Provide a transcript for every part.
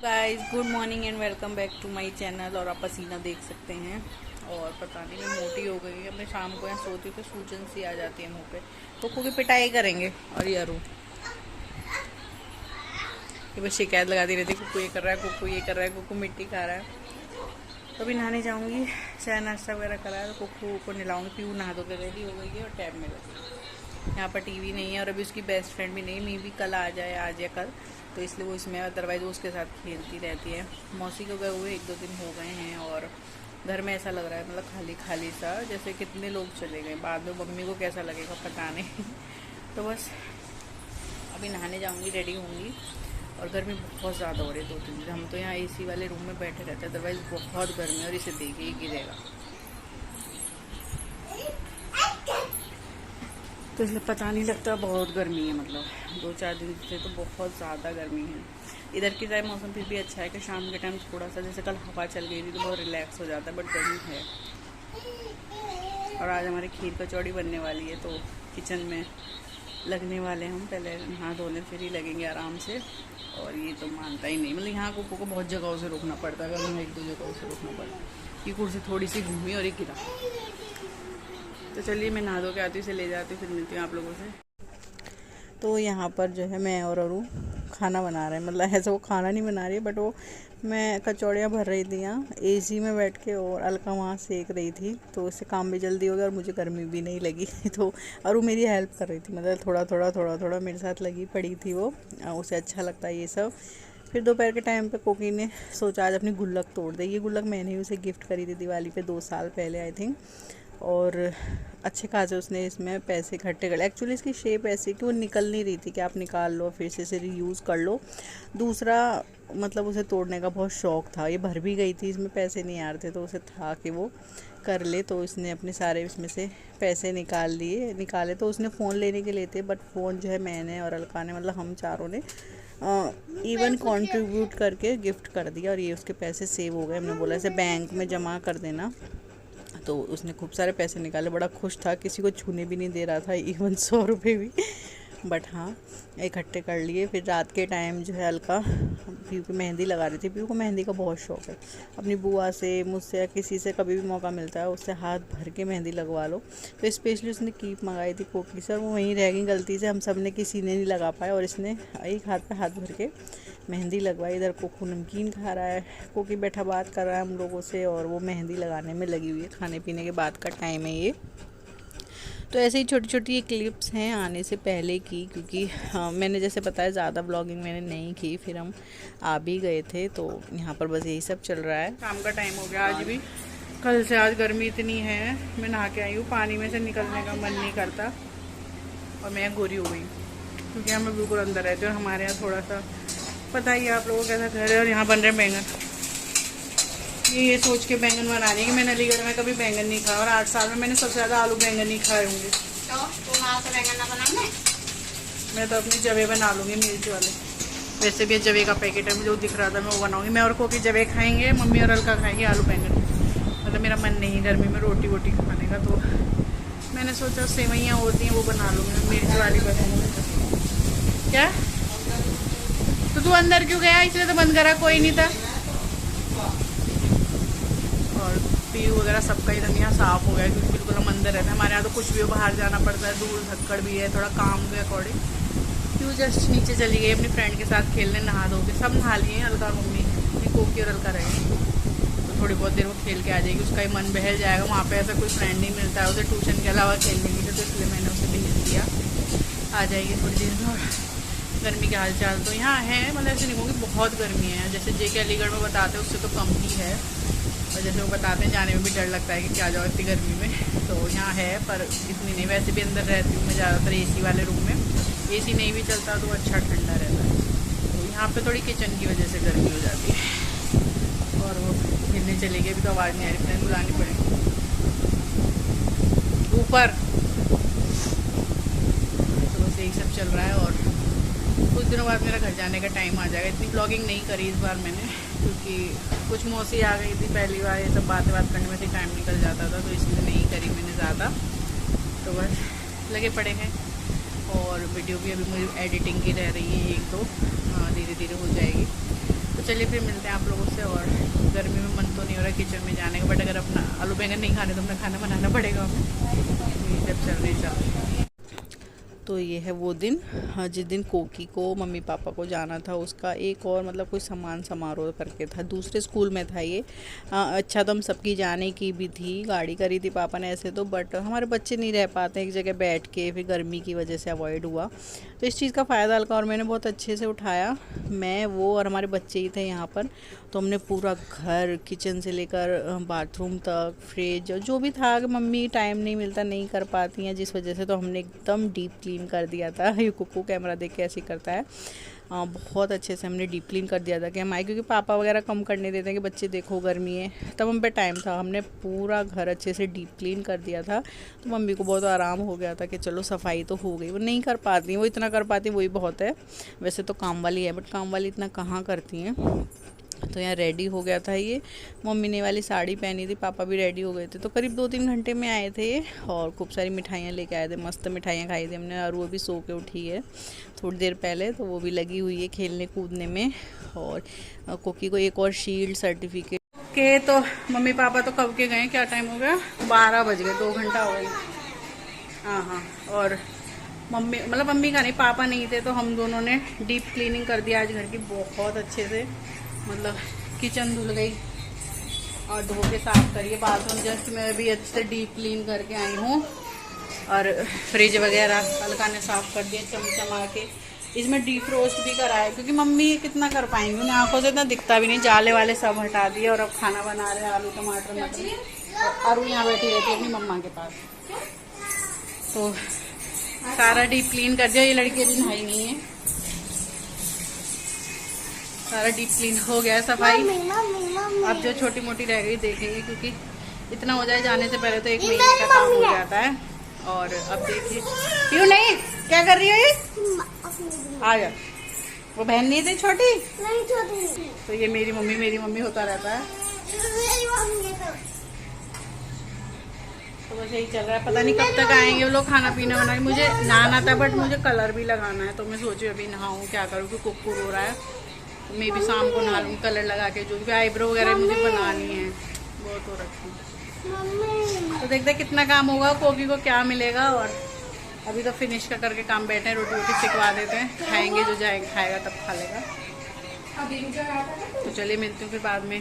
Guys good morning and welcome back to my channel. और आप पसीना देख सकते हैं और पता नहीं मैं मोटी हो गई है। मैं शाम को यहाँ सोती हूँ तो सूजन सी आ जाती है मुंह पे। कुकू की पिटाई करेंगे और ये अरू ये बस शिकायत लगाती रहती है, कुकू ये कर रहा है, कुकू ये कर रहा है, कुकू मिट्टी खा रहा है। तो अभी नहाने जाऊँगी, चाय नाश्ता वगैरह करा है तो कुकू को नहलाऊँगी। पीऊ नहा धो के रेडी हो गई है और टैब में लगी। यहाँ पर टीवी नहीं है और अभी उसकी बेस्ट फ्रेंड भी नहीं, मैं भी कल आ जाए आज या कल, तो इसलिए वो इसमें, अदरवाइज वो उसके साथ खेलती रहती है। मौसी को गए हुए 1-2 दिन हो गए हैं और घर में ऐसा लग रहा है, मतलब खाली खाली सा, जैसे कितने लोग चले गए। बाद में मम्मी को कैसा लगेगा पता नहीं। तो बस अभी नहाने जाऊंगी, रेडी होंगी। और गर्मी बहुत ज़्यादा हो रही है 2-3 दिन। हम तो यहाँ एसी वाले रूम में बैठे रहते हैं, अदरवाइज़ बहुत गर्मी है और इसे देखिए गिरेगा। तो इसलिए पता नहीं लगता, बहुत गर्मी है। मतलब 2-4 दिन से तो बहुत ज़्यादा गर्मी है। इधर की टाइम मौसम फिर भी अच्छा है कि शाम के टाइम थोड़ा सा, जैसे कल हवा चल गई थी तो बहुत रिलैक्स हो जाता है, बट गर्मी है। और आज हमारी खीर कचौड़ी बनने वाली है तो किचन में लगने वाले हम। पहले नहा धोने फिर ही लगेंगे आराम से। और ये तो मानता ही नहीं, मतलब यहाँ कुकू को बहुत जगहों से रोकना पड़ता है। अगर हमें 1-2 जगहों से रोकना पड़ता है। ये कुर्सी थोड़ी सी घूमी और ये गिरा। तो चलिए मैं नहा धो के आती हूँ, इसे ले जाती हूँ, फिर मिलती हूँ आप लोगों से। तो यहाँ पर जो है मैं और अरू खाना बना रहे हैं। मतलब ऐसे वो खाना नहीं बना रही है, बट वो मैं कचौड़ियाँ भर रही थी यहाँ एसी में बैठ के, और अलका वहाँ सेक रही थी, तो उससे काम भी जल्दी हो गया और मुझे गर्मी भी नहीं लगी। तो अरू मेरी हेल्प कर रही थी, मतलब थोड़ा थोड़ा मेरे साथ लगी पड़ी थी वो। उसे अच्छा लगता है ये सब। फिर दोपहर के टाइम पे कोकी ने सोचा आज अपनी गुल्लक तोड़ दे। ये गुल्लक मैंने ही उसे गिफ्ट करी थी दिवाली पे 2 साल पहले आई थिंक। और अच्छे खासे उसने इसमें पैसे इकट्ठे कर। एक्चुअली इसकी शेप ऐसी कि वो निकल नहीं रही थी कि आप निकाल लो फिर से इसे रीयूज़ कर लो। दूसरा मतलब उसे तोड़ने का बहुत शौक़ था। ये भर भी गई थी, इसमें पैसे नहीं आ रहे थे, तो उसे था कि वो कर ले। तो इसने अपने सारे इसमें से पैसे निकाले। तो उसने फ़ोन लेने के लिए थे, बट फ़ोन जो है मैंने और अलका ने, मतलब हम चारों ने इवन कंट्रीब्यूट करके गिफ्ट कर दिया। और ये उसके पैसे सेव हो गए। हमने बोला इसे बैंक में जमा कर देना, तो उसने खूब सारे पैसे निकाले। बड़ा खुश था, किसी को छूने भी नहीं दे रहा था, इवन 100 रुपये भी। बट हाँ, इकट्ठे कर लिए। फिर रात के टाइम जो है अलका पीयू की मेहंदी लगा रही थी। पीयू को मेहंदी का बहुत शौक़ है। अपनी बुआ से, मुझसे या किसी से कभी भी मौका मिलता है उससे हाथ भर के मेहंदी लगवा लो। तो स्पेशली उसने कीप मंगाई थी कोकी से, और वो वहीं रह गई गलती से। हम सब ने किसी ने नहीं लगा पाया और इसने एक हाथ पे हाथ भर के मेहंदी लगवाई। इधर कोकू नमकीन खा रहा है, कोकी बैठा बात कर रहा है हम लोगों से, और वो मेहंदी लगाने में लगी हुई है। खाने पीने के बाद का टाइम है ये। तो ऐसे ही छोटी छोटी क्लिप्स हैं आने से पहले की, क्योंकि मैंने जैसे बताया ज़्यादा ब्लॉगिंग मैंने नहीं की। फिर हम आ भी गए थे, तो यहाँ पर बस यही सब चल रहा है। शाम का टाइम हो गया आज भी। कल से आज गर्मी इतनी है, मैं नहा के आई हूँ, पानी में से निकलने का मन नहीं करता। और मैं गोरी हो गई क्योंकि हम बिल्कुल अंदर रहते हैं। और हमारे यहाँ थोड़ा सा पता ही है आप लोगों को कैसा घर है। और यहाँ बन रहे बैंगन। ये सोच के बैंगन बना रही है कि मैंने अलीगढ़ में कभी बैंगन नहीं खाया, और 8 साल में मैंने सबसे ज़्यादा आलू बैंगन ही खाए होंगे। तो बैंगन ना बनाना, मैं तो अपनी जवे बना लूँगी मिर्च वाले। वैसे भी जवे का पैकेट है, मुझे वो दिख रहा था, मैं वो बनाऊँगी। मैं और कोकी जवे खाएंगे, मम्मी और अलका खाएंगे आलू बैंगन। मतलब मेरा मन नहीं गर्मी में रोटी वोटी खाने का, तो मैंने सोचा सेवइयाँ होती हैं वो बना लूँगी, मिर्च वाली बनाऊँगी। क्या तो तू अंदर क्यों गया? इसलिए तो बंद करा, कोई नहीं था। और पीयू वगैरह सबका ही यहाँ साफ़ हो गया, क्योंकि बिल्कुल हम अंदर रहते हैं। हमारे यहाँ तो कुछ भी हो, बाहर जाना पड़ता है, दूर धक्कड़ भी है, थोड़ा काम के अकॉर्डिंग। पीयू जस्ट नीचे चली गई अपनी फ्रेंड के साथ खेलने, नहा धो के। सब नहा लिए हैं, अलका और मम्मी, कोकी और अलका रहे। तो थोड़ी बहुत देर वो खेल के आ जाएगी, उसका ही मन बहल जाएगा। वहाँ पे ऐसा कोई फ्रेंड नहीं मिलता है उसे ट्यूशन के अलावा खेलने के लिए, तो इसलिए मैंने उसे भेज दिया। आ जाएगी थोड़ी देर में। और गर्मी के हाल चाल तो यहाँ है, मतलब ऐसे नहीं होगी बहुत गर्मी है। जैसे जेके अलीगढ़ में बताते हैं उससे तो कम ही है। और जैसे वो बताते हैं जाने में भी डर लगता है कि क्या जाओ इतनी गर्मी में, तो यहाँ है पर इतनी नहीं। वैसे भी अंदर रहती हूँ मैं ज़्यादातर एसी वाले रूम में। एसी नहीं भी चलता तो अच्छा ठंडा रहता है। तो यहाँ पे थोड़ी किचन की वजह से गर्मी हो जाती है। और वो हिलने चली गई, अभी तो आवाज़ नहीं आ रही, फ्रेंड बुलानी पड़ेगी ऊपर। तो बस यही सब चल रहा है। और कुछ दिनों बाद मेरा घर जाने का टाइम आ जाएगा। इतनी ब्लॉगिंग नहीं करी इस बार मैंने, क्योंकि कुछ मौसी आ गई थी पहली बार, ये सब बात करने में से टाइम निकल जाता था, तो इसलिए नहीं करी मैंने ज़्यादा। तो बस लगे पड़े हैं। और वीडियो भी अभी मुझे एडिटिंग की रह रही है 1-2, धीरे धीरे हो जाएगी। तो चलिए फिर मिलते हैं आप लोगों से। और गर्मी में मन तो नहीं हो रहा किचन में जाने का, बट अगर अपना आलू बैंगन नहीं खाने तो अपना खाना बनाना पड़ेगा हमें, तो जब चल रही। तो ये है वो दिन, हाँ, जिस दिन कोकी को मम्मी पापा को जाना था, उसका एक और मतलब कोई सम्मान समारोह करके था, दूसरे स्कूल में था ये। अच्छा तो हम सबकी जाने की भी थी, गाड़ी करी थी पापा ने ऐसे तो, बट हमारे बच्चे नहीं रह पाते एक जगह बैठ के, फिर गर्मी की वजह से अवॉइड हुआ। तो इस चीज़ का फ़ायदा हल्का और मैंने बहुत अच्छे से उठाया, मैं वो और हमारे बच्चे ही थे यहाँ पर। तो हमने पूरा घर, किचन से लेकर बाथरूम तक, फ्रिज, जो भी था, कि मम्मी टाइम नहीं मिलता, नहीं कर पाती हैं जिस वजह से, तो हमने एकदम डीप क्लीन कर दिया था। ये कुक्कू कैमरा देख के ऐसे ही करता है। बहुत अच्छे से हमने डीप क्लीन कर दिया था कि हम आए, क्योंकि पापा वगैरह कम करने देते हैं कि बच्चे देखो गर्मी है, तब हम पे टाइम था। हमने पूरा घर अच्छे से डीप क्लीन कर दिया था, तो मम्मी को बहुत आराम हो गया था कि चलो सफाई तो हो गई। वो नहीं कर पाती, वो इतना कर पाती वही बहुत है, वैसे तो काम वाली है, बट काम वाली इतना कहाँ करती हैं। तो यहाँ रेडी हो गया था ये, मम्मी ने वाली साड़ी पहनी थी, पापा भी रेडी हो गए थे। तो करीब 2-3 घंटे में आए थे ये, और खूब सारी मिठाइयाँ लेके आए थे, मस्त मिठाइयाँ खाई थी हमने। और वो भी सो के उठी है थोड़ी देर पहले, तो वो भी लगी हुई है खेलने कूदने में। और कोकी को एक और शील्ड सर्टिफिकेट के, तो मम्मी पापा तो कब के गए, क्या टाइम हो गया, 12 बज गए, 2 घंटा हो गया। हाँ, और मम्मी मतलब मम्मी का नहीं, पापा नहीं थे, तो हम दोनों ने डीप क्लीनिंग कर दिया आज घर की बहुत अच्छे से। मतलब किचन धुल गई और धो के साफ करिए, बाथरूम जस्ट मैं भी अच्छे से डीप क्लीन करके आई हूँ। और फ्रिज वगैरह हल्का ने साफ कर दिया चमचमा के। इसमें डीप रोस्ट भी कराया, क्योंकि मम्मी कितना कर पाएंगी, उन्हें आंखों से इतना दिखता भी नहीं, जाले वाले सब हटा दिए और अब खाना बना रहे हैं, आलू टमाटर मटर। और यहाँ बैठी रहती है अपनी मम्मा के पास। तो सारा डीप क्लीन कर दिया, ये लड़की अभी नहाई नहीं है, सारा डीप क्लीन हो गया है, सफाई। अब जो छोटी मोटी रह गई देखेंगे, क्योंकि इतना हो जाए जाने से पहले तो 1 महीने का काम हो जाता है। और अब देखिए क्यों नहीं, क्या कर रही हो ये, आ जा, वो बहन नहीं थी छोटी, नहीं छोटी, तो ये मेरी मम्मी होता रहता है। तो बस यही चल रहा है, पता नहीं कब तक आएंगे वो लोग खाना पीना बना के। मुझे नहाना था, बट मुझे कलर भी लगाना है, तो मैं सोची अभी नहाऊं, क्या करूँ, क्योंकि कुक्कू रो रहा है। मैं भी शाम को नहा लूँगी कलर लगा के, जो भी आईब्रो वगैरह मुझे बनानी है, बहुत हो रखी। तो देखते कितना काम होगा, कोकी को क्या मिलेगा। और अभी तो फिनिश का करके काम बैठे हैं, रोटी वोटी सिकवा देते हैं, खाएंगे, जो जाएगा खाएगा तब खा लेगा। तो चलिए मिलती हूँ फिर बाद में।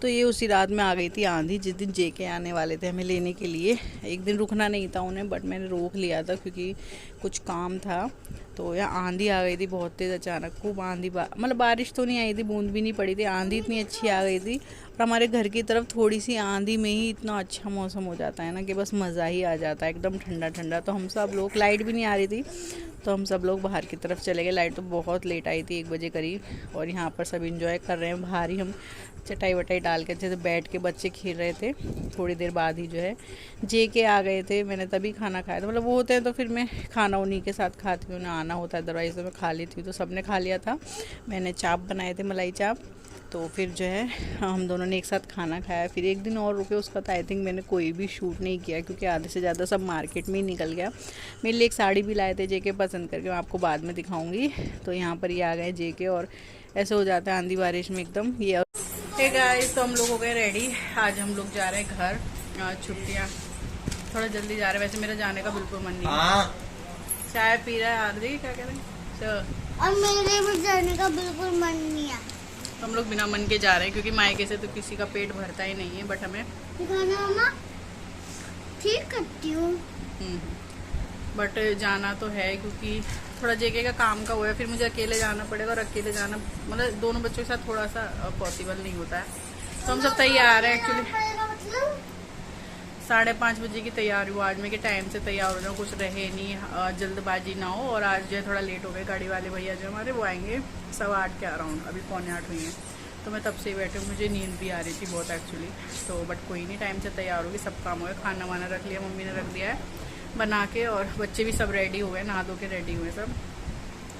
तो ये उसी रात में आ गई थी आंधी, जिस दिन जेके आने वाले थे हमें लेने के लिए। एक दिन रुकना नहीं था उन्हें, बट मैंने रोक लिया था क्योंकि कुछ काम था। तो यहाँ आंधी आ गई थी बहुत तेज़, अचानक खूब आंधी, मतलब बारिश तो नहीं आई थी, बूंद भी नहीं पड़ी थी, आंधी इतनी अच्छी आ गई थी। और हमारे घर की तरफ थोड़ी सी आंधी में ही इतना अच्छा मौसम हो जाता है ना, कि बस मज़ा ही आ जाता है, एकदम ठंडा ठंडा। तो हम सब लोग, लाइट भी नहीं आ रही थी, तो हम सब लोग बाहर की तरफ चले गए। लाइट तो बहुत लेट आई थी, 1 बजे करीब। और यहाँ पर सब इंजॉय कर रहे हैं बाहर ही, हम चटाई वटाई डाल के अच्छे से बैठ के बच्चे खेल रहे थे। थोड़ी देर बाद ही जो है जेके आ गए थे, मैंने तभी खाना खाया था। मतलब वो होते हैं तो फिर मैं खाना उन्हीं के साथ खाती हूँ, उन्हें आना होता है, अदरवाइज़ तो मैं खा लेती हूँ। तो सबने खा लिया था, मैंने चाप बनाए थे, मलाई चाप। तो फिर जो है हम दोनों ने एक साथ खाना खाया। फिर एक दिन और रुके, उसका तो आई थिंक मैंने कोई भी शूट नहीं किया, क्योंकि आधे से ज़्यादा सब मार्केट में ही निकल गया। मेरे लिए एक साड़ी भी लाए थे जेके पसंद करके, मैं आपको बाद में दिखाऊंगी। तो यहाँ पर ये आ गए जेके, और ऐसे हो जाता है आंधी बारिश में एकदम ये। हे गाइस, तो हम लोग हो गए रेडी, आज हम लोग जा रहे हैं घर। छुट्टियाँ थोड़ा जल्दी जा रहे हैं, वैसे मेरा जाने का बिल्कुल मन नहीं। चाय पी रहा है आरती, क्या कह रहे हैं, और मेरे भी जाने का बिल्कुल मन नहीं है। हम लोग बिना मन के जा रहे हैं, क्योंकि मायके से तो किसी का पेट भरता ही नहीं है, बट हमें ठीक करती हूँ, बट जाना तो है, क्योंकि थोड़ा जेके का काम का हुआ है। फिर मुझे अकेले जाना पड़ेगा, और अकेले जाना मतलब दोनों बच्चों के साथ थोड़ा सा पॉसिबल नहीं होता है। तो हम सब तैयार हैं एक्चुअली, 5:30 बजे की तैयार हुआ आज मैं, कि टाइम से तैयार हो जाऊँ, कुछ रहे नहीं, जल्दबाजी ना हो। और आज जो है थोड़ा लेट हो गए, गाड़ी वाले भैया जो हमारे वो आएंगे 7:15 के अराउंड, अभी 7:45 हुई हैं। तो मैं तब से ही बैठी हूँ, मुझे नींद भी आ रही थी बहुत एक्चुअली। तो बट कोई नहीं, टाइम से तैयार होगी, सब काम हो गया, खाना वाना रख लिया, मम्मी ने रख दिया है बना के। और बच्चे भी सब रेडी हुए, नहा धो के रेडी हुए, सब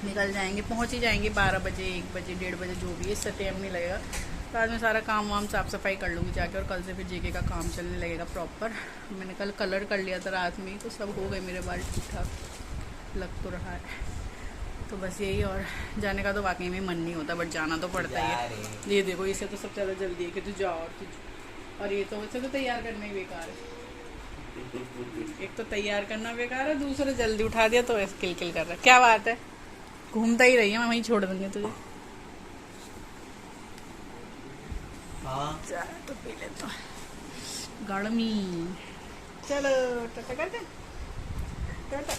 निकल जाएंगे, पहुँच ही जाएंगे 12 बजे, 1 बजे, 1:30 बजे, जो भी है, इससे टाइम नहीं लगेगा। तो आज मैं सारा काम वाम साफ़ सफाई कर लूँगी जाके, और कल से फिर जेके का काम चलने लगेगा प्रॉपर। मैंने कल कलर कर लिया था रात में ही, तो सब हो गए मेरे बाल ठीक ठाक, लग तो रहा है। तो बस यही, और जाने का तो वाकई में मन नहीं होता, बट जाना तो पड़ता ही है। ये देखो, इसे तो सबसे ज़्यादा जल्दी है कि तू जा, और ये तो वैसे तो तैयार करना ही बेकार है। एक तो तैयार करना बेकार है, दूसरा जल्दी उठा दिया तो किल किल कर रहा है। क्या बात है, घूमता ही रही है, मैं वहीं छोड़ दूंगी तुझे। हाँ तो पी लेता गर्मी। चलो टाटा करते, टाटा।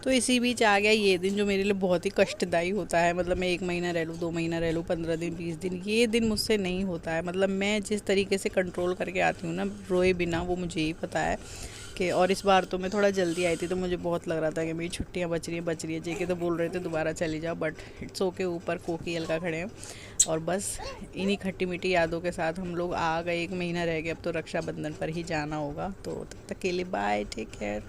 तो इसी बीच आ गया ये दिन जो मेरे लिए बहुत ही कष्टदायी होता है। मतलब मैं 1 महीना रह लूँ, 2 महीना रह लूँ, 15 दिन, 20 दिन, ये दिन मुझसे नहीं होता है। मतलब मैं जिस तरीके से कंट्रोल करके आती हूँ ना रोए बिना, वो मुझे ही पता है कि। और इस बार तो मैं थोड़ा जल्दी आई थी, तो मुझे बहुत लग रहा था कि मेरी छुट्टियाँ बच रही है। जेके तो बोल रहे थे दोबारा चली जाओ, बट इट्स ओके, ऊपर कोकी अलका खड़े हैं। और बस इन्हीं खट्टी मीठी यादों के साथ हम लोग आ गए। 1 महीना रह गया, अब तो रक्षाबंधन पर ही जाना होगा। तो तब तक के लिए बाय, टेक केयर।